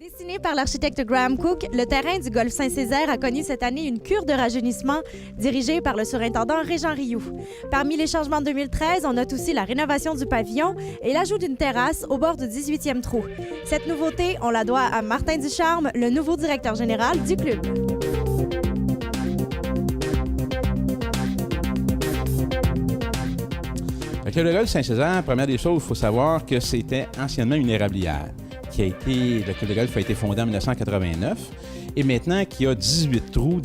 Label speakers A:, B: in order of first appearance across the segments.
A: Dessiné par l'architecte Graham Cook, le terrain du golf Saint-Césaire a connu cette année une cure de rajeunissement dirigée par le surintendant Régent Rioux. Parmi les changements de 2013, on note aussi la rénovation du pavillon et l'ajout d'une terrasse au bord du 18e trou. Cette nouveauté, on la doit à Martin Ducharme, le nouveau directeur général du club.
B: Le club de golf Saint-Césaire, première des choses, il faut savoir que c'était anciennement une érablière. Le club de golf a été fondé en 1989 et maintenant qui a 18 trous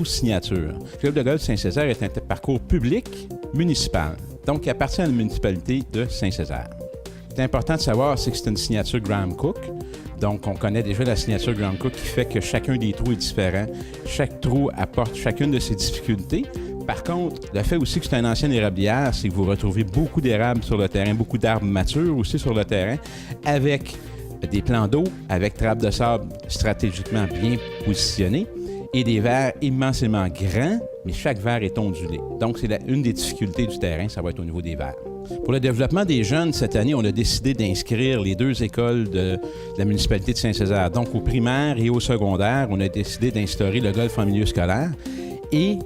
B: signature. Le club de golf Saint-Césaire est un parcours public municipal, donc qui appartient à la municipalité de Saint-Césaire. Ce qui est important de savoir, c'est que c'est une signature Graham Cook. Donc, on connaît déjà la signature Graham Cook qui fait que chacun des trous est différent. Chaque trou apporte chacune de ses difficultés. Par contre, le fait aussi que c'est une ancienne érablière, c'est que vous retrouvez beaucoup d'érables sur le terrain, beaucoup d'arbres matures aussi sur le terrain, avec des plans d'eau, avec trappes de sable stratégiquement bien positionnés et des verres immensément grands, mais chaque verre est ondulé. Donc, c'est une des difficultés du terrain, ça va être au niveau des verres. Pour le développement des jeunes, cette année, on a décidé d'inscrire les deux écoles de la municipalité de Saint-Césaire. Donc, au primaire et au secondaire, on a décidé d'instaurer le golf en milieu scolaire. Et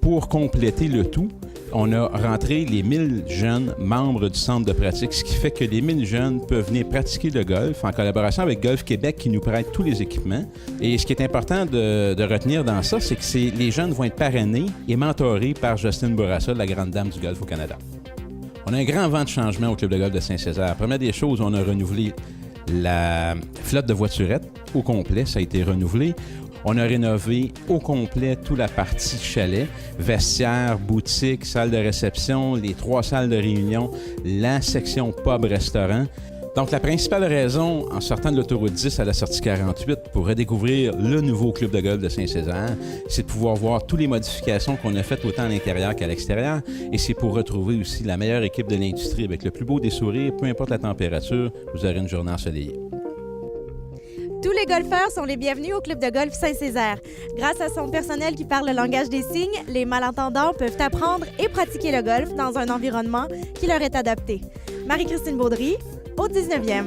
B: pour compléter le tout, on a rentré les 1000 jeunes membres du centre de pratique, ce qui fait que les 1000 jeunes peuvent venir pratiquer le golf en collaboration avec Golf Québec qui nous prête tous les équipements. Et ce qui est important de retenir dans ça, c'est que les jeunes vont être parrainés et mentorés par Justine Bourassa, la grande dame du golf au Canada. On a un grand vent de changement au club de golf de Saint-Césaire. Première des choses, on a renouvelé la flotte de voiturettes au complet, ça a été renouvelé. On a rénové au complet toute la partie chalet, vestiaire, boutique, salle de réception, les 3 salles de réunion, la section pub-restaurant. Donc, la principale raison, en sortant de l'autoroute 10 à la sortie 48, pour redécouvrir le nouveau club de golf de Saint-Césaire, c'est de pouvoir voir toutes les modifications qu'on a faites autant à l'intérieur qu'à l'extérieur. Et c'est pour retrouver aussi la meilleure équipe de l'industrie avec le plus beau des sourires, peu importe la température, vous aurez une journée ensoleillée.
A: Tous les golfeurs sont les bienvenus au club de golf Saint-Césaire. Grâce à son personnel qui parle le langage des signes, les malentendants peuvent apprendre et pratiquer le golf dans un environnement qui leur est adapté. Marie-Christine Baudry, au 19e.